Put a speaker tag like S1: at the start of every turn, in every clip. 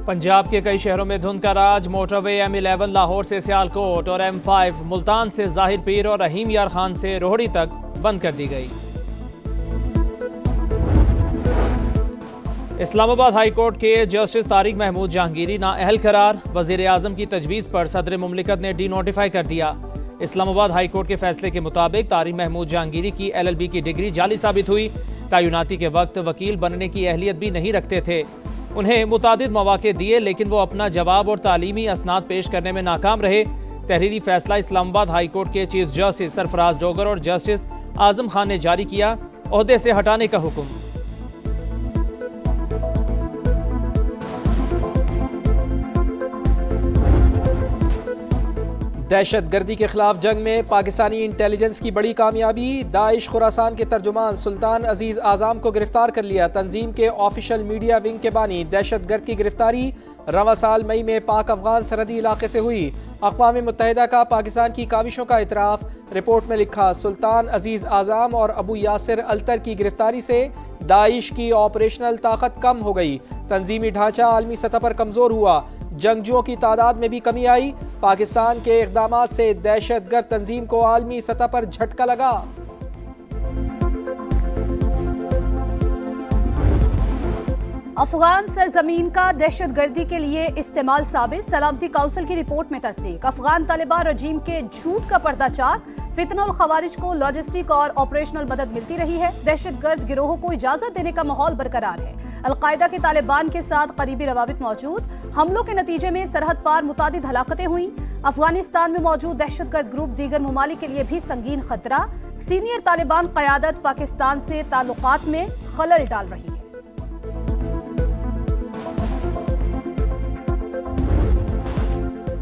S1: पंजाब के कई शहरों में धुंध का राज। मोटरवे M11 लाहौर से सियालकोट और M5 मुल्तान से जाहिर पीर और रहीम यार खान से रोहड़ी तक बंद कर दी गई। इस्लामाबाद हाई कोर्ट के जस्टिस तारिक महमूद जहांगीरी नाअहल करार। वजीर आजम की तजवीज़ पर सदर मुमलिकत ने डी नोटिफाई कर दिया। इस्लामाबाद हाई कोर्ट के फैसले के मुताबिक तारिक महमूद जहांगीरी की LLB की डिग्री जाली साबित हुई। तैनाती के वक्त वकील बनने की अहलियत भी नहीं रखते थे। उन्हें मुतादिद मौके दिए लेकिन वो अपना जवाब और तालीमी असनाद पेश करने में नाकाम रहे। तहरीरी फैसला इस्लामाबाद हाई कोर्ट के चीफ जस्टिस सरफराज डोगर और जस्टिस आजम खान ने जारी किया। ओहदे से हटाने का हुक्म।
S2: दहशतगर्दी के खिलाफ जंग में पाकिस्तानी इंटेलिजेंस की बड़ी कामयाबी। दाइश खुरासान के तर्जुमान सुल्तान अजीज आज़ाम को गिरफ्तार कर लिया। तंजीम के ऑफिशियल मीडिया विंग के बानी। दहशतगर्द की गिरफ्तारी रवां साल मई में पाक अफगान सरहदी इलाके से हुई। अक़वाम मुत्तहिदा का पाकिस्तान की काविशों का इतराफ़। रिपोर्ट में लिखा, सुल्तान अजीज आज़ाम और अबू यासिर अल्तर की गिरफ्तारी से दाइश की ऑपरेशनल ताकत कम हो गई। तंजीमी ढांचा आलमी सतह पर कमज़ोर हुआ। जंगजुओं की तादाद में भी कमी आई। पाकिस्तान के इक़दामात से दहशतगर्द तंजीम को आलमी सतह पर झटका लगा।
S3: अफगान सरजमीन का दहशतगर्दी के लिए इस्तेमाल साबित। सलामती काउंसिल की रिपोर्ट में तस्दीक। अफगान तालिबान रजीम के झूठ का पर्दाचाक। फितना और खवारिज को लॉजिस्टिक और ऑपरेशनल मदद मिलती रही है। दहशतगर्द गिरोहों को इजाजत देने का माहौल बरकरार है। अलकायदा के तालिबान के साथ करीबी रवाबित मौजूद। हमलों के नतीजे में सरहद पार मुतादिद हलाकतें हुई। अफगानिस्तान में मौजूद दहशतगर्द ग्रुप दीगर ममालिक के लिए भी संगीन खतरा। सीनियर तालिबान क़यादत पाकिस्तान से ताल्लुकात में खलल डाल रही है।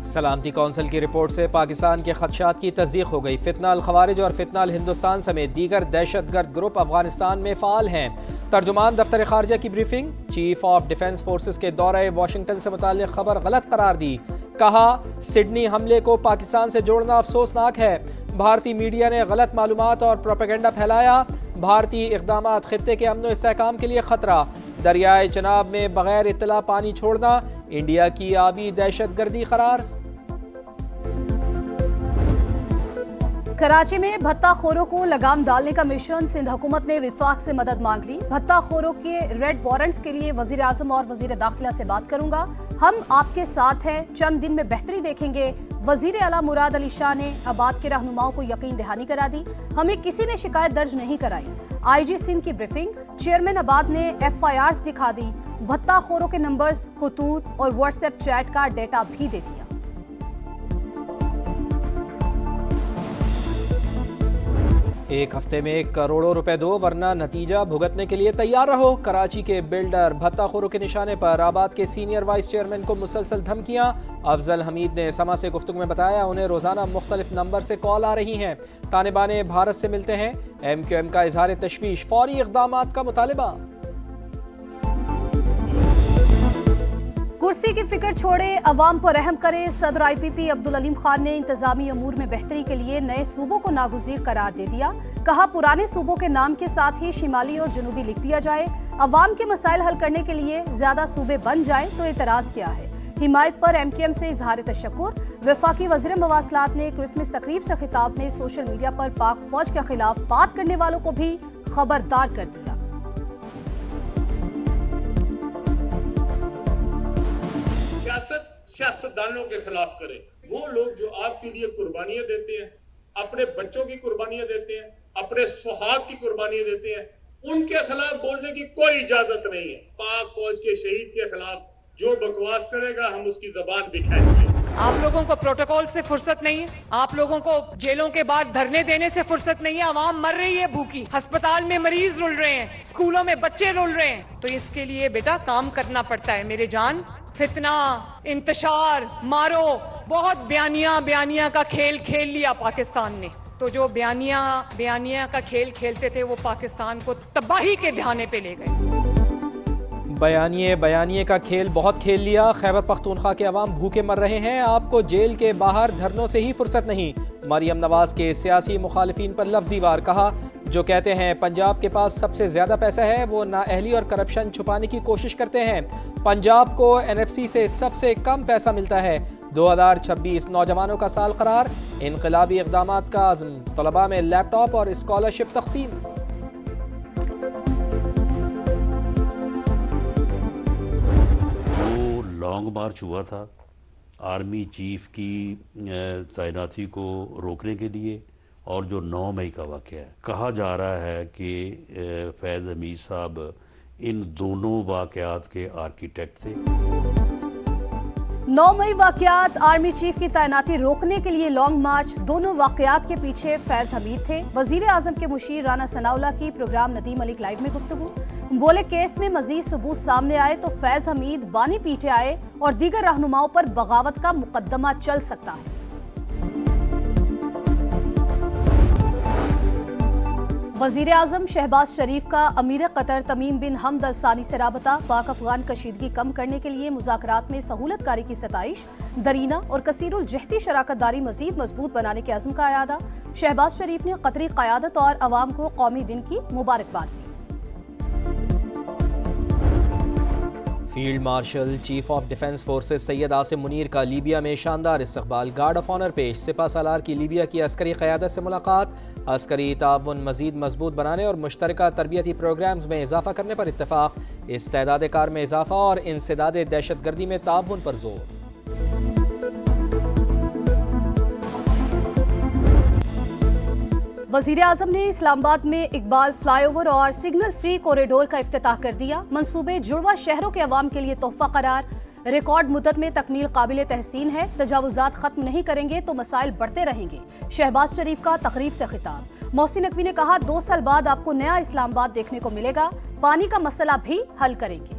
S2: सलामती काउंसिल की रिपोर्ट से पाकिस्तान के खदशात की तस्दीक हो गई। फितना अल खवारिज और फितना अल हिंदुस्तान समेत दीगर दहशतगर्द ग्रुप अफगानिस्तान में फ़ाल हैं। तर्जुमान दफ्तर खारजा की briefing. Chief of defence forces के दौरे वाशिंगटन से मुताल्लिक खबर गलत करार दी। कहा, सिडनी हमले को पाकिस्तान से जोड़ना अफसोसनाक है। भारतीय मीडिया ने गलत मालूमात और प्रोपेगेंडा फैलाया। भारतीय इक़दामात खित्ते के अमन व इस्तेहकाम के लिए खतरा। दरियाए चनाब में बगैर इत्तला पानी छोड़ना इंडिया की आबी दहशतगर्दी करार।
S3: कराची में भत्ताखोरों को लगाम डालने का मिशन। सिंध हुकूमत ने विफाक से मदद मांग ली। भत्ताखोरों के रेड वारंट्स के लिए वजीर आजम और वजीर दाखिला से बात करूंगा। हम आपके साथ हैं, चंद दिन में बेहतरी देखेंगे। वजीर आला मुराद अली शाह ने आबाद के रहनुमाओं को यकीन दहानी करा दी। हमें किसी ने शिकायत दर्ज नहीं कराई। IG सिंध की ब्रीफिंग। चेयरमैन आबाद ने FIRs दिखा दी। भत्ताखोरों के नंबर्स, खतूत और व्हाट्सएप चैट का डेटा भी दे दिया।
S2: एक हफ्ते में करोड़ों रुपए दो वरना नतीजा भुगतने के लिए तैयार रहो। कराची के बिल्डर भत्ताखोरों के निशाने पर। आबाद के सीनियर वाइस चेयरमैन को मुसलसल धमकियां। अफजल हमीद ने समा से गुफ्तगू में बताया, उन्हें रोजाना मुख्तलिफ नंबर से कॉल आ रही हैं। तालिबान भारत से मिलते हैं। MQM का इजहार तशवीश। फौरी इक़दामात का मुतालिबा।
S3: कुर्सी की फिक्र छोड़े, अवाम पर रहम करे। सदर IPP अब्दुल अलीम खान ने इंतजामी अमूर में बेहतरी के लिए नए सूबों को नागुज़ीर करार दे दिया। कहा, पुराने सूबों के नाम के साथ ही शिमाली और जनूबी लिख दिया जाए। अवाम के मसाइल हल करने के लिए ज्यादा सूबे बन जाए तो एतराज क्या है। हिमायत पर MQM से इजहार तशक्कुर। वफाकी वज़ीर मवासलात ने क्रिसमस तकरीब से खिताब में सोशल मीडिया पर पाक फौज के खिलाफ बात करने वालों को भी खबरदार कर दिया।
S4: सियासतदानों के खिलाफ करें। वो लोग जो आपके लिए कुर्बानियां देते हैं, अपने बच्चों की कुर्बानियां देते हैं, अपने सुहाग की कुर्बानियां देते हैं, उनके खिलाफ बोलने की कोई इजाजत नहीं है। पाक फौज के शहीद के खिलाफ जो बकवास करेगा हम उसकी जबान बिखेरेंगे।
S5: आप लोगों को प्रोटोकॉल से फुर्सत नहीं है। आप लोगों को जेलों के बाद धरने देने से फुर्सत नहीं है। आवाम मर रही है भूखी। अस्पताल में मरीज रुल रहे हैं, स्कूलों में बच्चे रुल रहे हैं। तो इसके लिए बेटा काम करना पड़ता है मेरे जान। फितना, इंतशार, मारो, बहुत बयानिया का खेल खेल लिया पाकिस्तान ने। तो जो बयानिया का खेल खेलते थे वो पाकिस्तान को तबाही के ध्याने पे ले गए।
S2: बयानिए का खेल बहुत खेल लिया। खैबर पख्तूनख्वा के अवाम भूखे मर रहे हैं। आपको जेल के बाहर धरनों से ही फुर्सत नहीं। मरियम नवाज के सियासी मुखालिफिन पर लफ्जी वार, कहा जो कहते हैं पंजाब के पास सबसे ज्यादा पैसा है वो नाअहली और करप्शन छुपाने की कोशिश करते हैं। पंजाब को NFC से सबसे कम पैसा मिलता है। 2026 नौजवानों का साल करार, इनकलाबी इक़दामात का आज़म, तलबा में लैपटॉप और स्कॉलरशिप तक़सीम।
S6: जो लॉन्ग मार्च हुआ था आर्मी चीफ की तैनाती को रोकने के लिए और जो 9 मई का वाक़या है, कहा जा रहा है कि फैज़ हमीद साहब इन दोनों वाक़यात के आर्किटेक्ट थे।
S3: 9 मई वाक़यात, आर्मी चीफ की तैनाती रोकने के लिए लॉन्ग मार्च, दोनों वाक़यात के पीछे फैज़ हमीद थे। वज़ीर आज़म के मुशीर राना सनाउल्लाह की प्रोग्राम नदीम मलिक लाइव में गुफ्तगू, बोले केस में मजीद सबूत सामने आए तो फैज़ हमीद बानी पीटे आए और दीगर रहनुमाओं पर बगावत का मुकदमा चल सकता है। वज़ीर आज़म शहबाज शरीफ का अमीर कतर तमीम बिन हमद अल सानी से राबता, पाक अफगान कशीदगी कम करने के लिए मुज़ाकरात में सहूलतकारी की सताइश, दरीना और कसीरुल जहती शराकतदारी मजीद मजबूत बनाने के अज़्म का अयादा। शहबाज शरीफ ने कतरी क़यादत और अवाम को कौमी दिन की मुबारकबाद दी।
S2: Field marshal chief of defence forces Syed Asim Munir का लीबिया में शानदार इस्तकबाल, गार्ड ऑफ ऑनर पेश। सिपा सालार की लीबिया की अस्करी क़यादत से मुलाकात, अस्करी ताउन मजीद मजबूत बनाने और मुश्तरका तरबियती प्रोग्राम्स में इजाफा करने पर इत्तफाक, इस्तेदाद कार में इजाफा और इंसदाद दहशत गर्दी में ताउन पर जोर।
S3: वज़ीर आज़म ने इस्लामाबाद में इकबाल फ्लाईओवर और सिग्नल फ्री कॉरिडोर का इफ्तिताह कर दिया। मंसूबे जुड़वा शहरों के अवाम के लिए तोहफा करार, रिकॉर्ड मुद्दत में तकमील काबिल तहसीन है। तजावुजात खत्म नहीं करेंगे तो मसाइल बढ़ते रहेंगे। शहबाज शरीफ का तकरीब से खिताब, मोहसिन नकवी ने कहा 2 साल बाद आपको नया इस्लामाबाद देखने को मिलेगा, पानी का मसला भी हल करेंगे।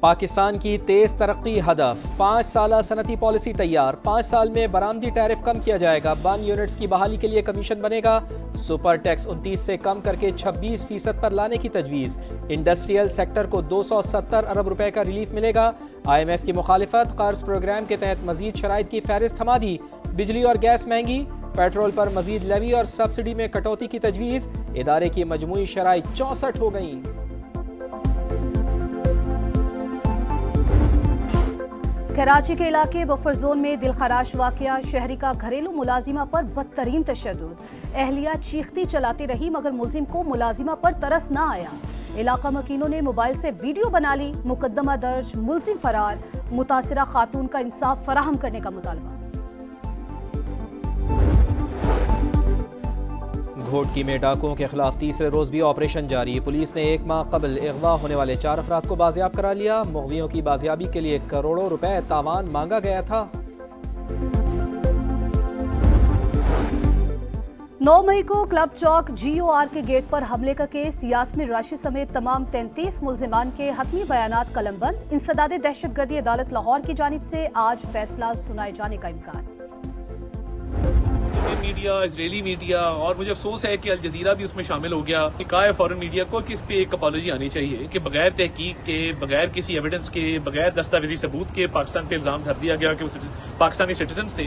S2: पाकिस्तान की तेज तरक्की हदफ, 5 साला सनती पॉलिसी तैयार। 5 साल में बरामदी टैरिफ कम किया जाएगा। बन यूनिट्स की बहाली के लिए कमीशन बनेगा। सुपर टैक्स 29 से कम करके 26% पर लाने की तजवीज़। इंडस्ट्रियल सेक्टर को 270 अरब रुपए का रिलीफ मिलेगा। IMF की मुखालिफत, कर्ज प्रोग्राम के तहत मजीद शराइत की फहरिस्त थमा दी। बिजली और गैस महंगी, पेट्रोल पर मजीद लेवी और सब्सिडी में कटौती की तजवीज़। इदारे की मजमूई शराइत 64 हो गई।
S3: कराची के इलाके बफर जोन में दिलखराश वाकया, शहरी का घरेलू मुलाजिमा पर बदतरीन तशद्दुद। एहलिया चीखती चलाती रही मगर मुलजिम को मुलाजिमा पर तरस न आया। इलाका मकीनों ने मोबाइल से वीडियो बना ली। मुकदमा दर्ज, मुलजिम फरार। मुतासिरा खातून का इंसाफ फराहम करने का मुतालबा।
S2: घोटकी में डाकुओं के खिलाफ तीसरे रोज भी ऑपरेशन जारी। पुलिस ने 1 माह कबल अगवा होने वाले 4 अफराद को बाजियाब करा लिया। मुग़वियों की बाजियाबी के लिए करोड़ों रुपए तावान मांगा गया था।
S3: 9 मई को क्लब चौक GOR के गेट पर हमले का केस, यास्मिन राशि समेत तमाम 33 मुल्जिमान के हतमी बयानात कलमबंद। इंसदाद दहशतगर्दी अदालत लाहौर की जानिब से आज फैसला सुनाए जाने का इम्कान।
S7: मीडिया, इजरायली मीडिया, और मुझे अफसोस है कि अल जजीरा भी उसमें शामिल हो गया। कहा है फॉरेन मीडिया को कि इस पे एक अपॉलॉजी आनी चाहिए कि बगैर तहकीक के, बगैर किसी एविडेंस के, बगैर दस्तावेजी सबूत के पाकिस्तान पे इल्जाम धर दिया गया कि वो पाकिस्तानी सिटीजन थे।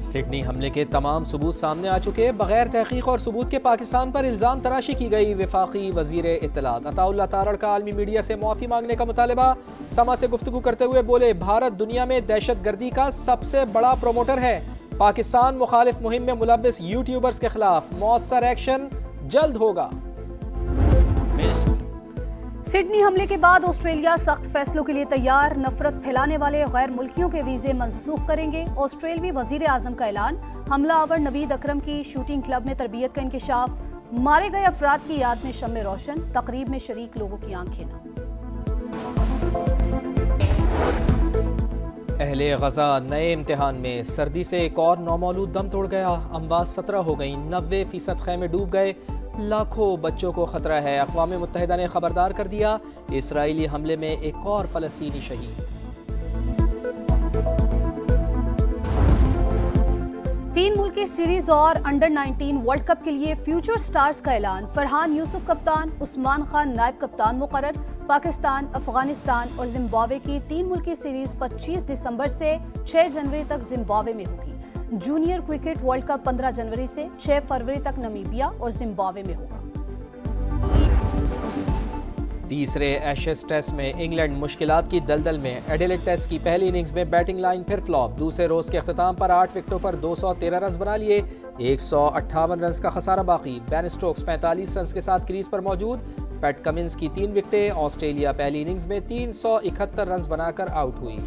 S2: सिडनी हमले के तमाम सबूत सामने आ चुके। बगैर तहकीक और सबूत के पाकिस्तान पर इल्जाम तराशी की गई। वफाकी वजीर इत्तलात अताउल्लाह तारड़ का आलमी मीडिया से मुआफ़ी मांगने का मुतालबा। समा से गुफ्तगू करते हुए बोले, भारत दुनिया में दहशत गर्दी का सबसे बड़ा प्रोमोटर है। पाकिस्तान मुखालिफ मुहिम में मुलव्विस यूट्यूबर्स के खिलाफ मौसर एक्शन जल्द होगा।
S3: सिडनी हमले के बाद ऑस्ट्रेलिया सख्त फैसलों के लिए तैयार। नफरत फैलाने वाले गैर मुल्कियों के वीजे मंसूख करेंगे। ऑस्ट्रेलवी वजीर आजम का ऐलान। हमला आवर नवीद अकरम की शूटिंग क्लब में तरबियत का इंकिशाफ। मारे गए अफराद की याद में शम्मे रोशन। तकरीब में शरीक लोगों की आंखें नम।
S2: अहले गजा नए इम्तिहान में, सर्दी से एक और नौमौलूद दम तोड़ गया। अमवात 17 हो गई। 90% खैमे डूब गए। लाखों बच्चों को खतरा है। अक़वाम मुत्तहिदा ने खबरदार कर दिया। इसराइली हमले में एक और फ़लस्तीनी शहीद।
S3: 3 मुल्की सीरीज और अंडर-19 वर्ल्ड कप के लिए फ्यूचर स्टार्स का ऐलान। फरहान यूसुफ कप्तान, उस्मान खान नायब कप्तान मुकर्रर। पाकिस्तान, अफगानिस्तान और जिम्बाब्वे की 3 मुल्की सीरीज 25 दिसंबर से 6 जनवरी तक जिम्बाब्वे में होगी। जूनियर क्रिकेट वर्ल्ड कप 15 जनवरी से 6 फरवरी तक नमीबिया और जिम्बाब्वे में होगा।
S2: तीसरे एशेज टेस्ट में इंग्लैंड मुश्किलात की दलदल में। एडिलेड टेस्ट की पहली इनिंग्स में बैटिंग लाइन फिर फ्लॉप। दूसरे रोज के अख्ताम पर 8 विकेटों पर 213 रन बना लिए। 158 रन का खसारा बाकी। बेन स्टोक्स 45 रन के साथ क्रीज पर मौजूद। पैट कमिंस की 3 विकेटें। ऑस्ट्रेलिया पहली इनिंग्स में 371 रन बनाकर आउट हुई।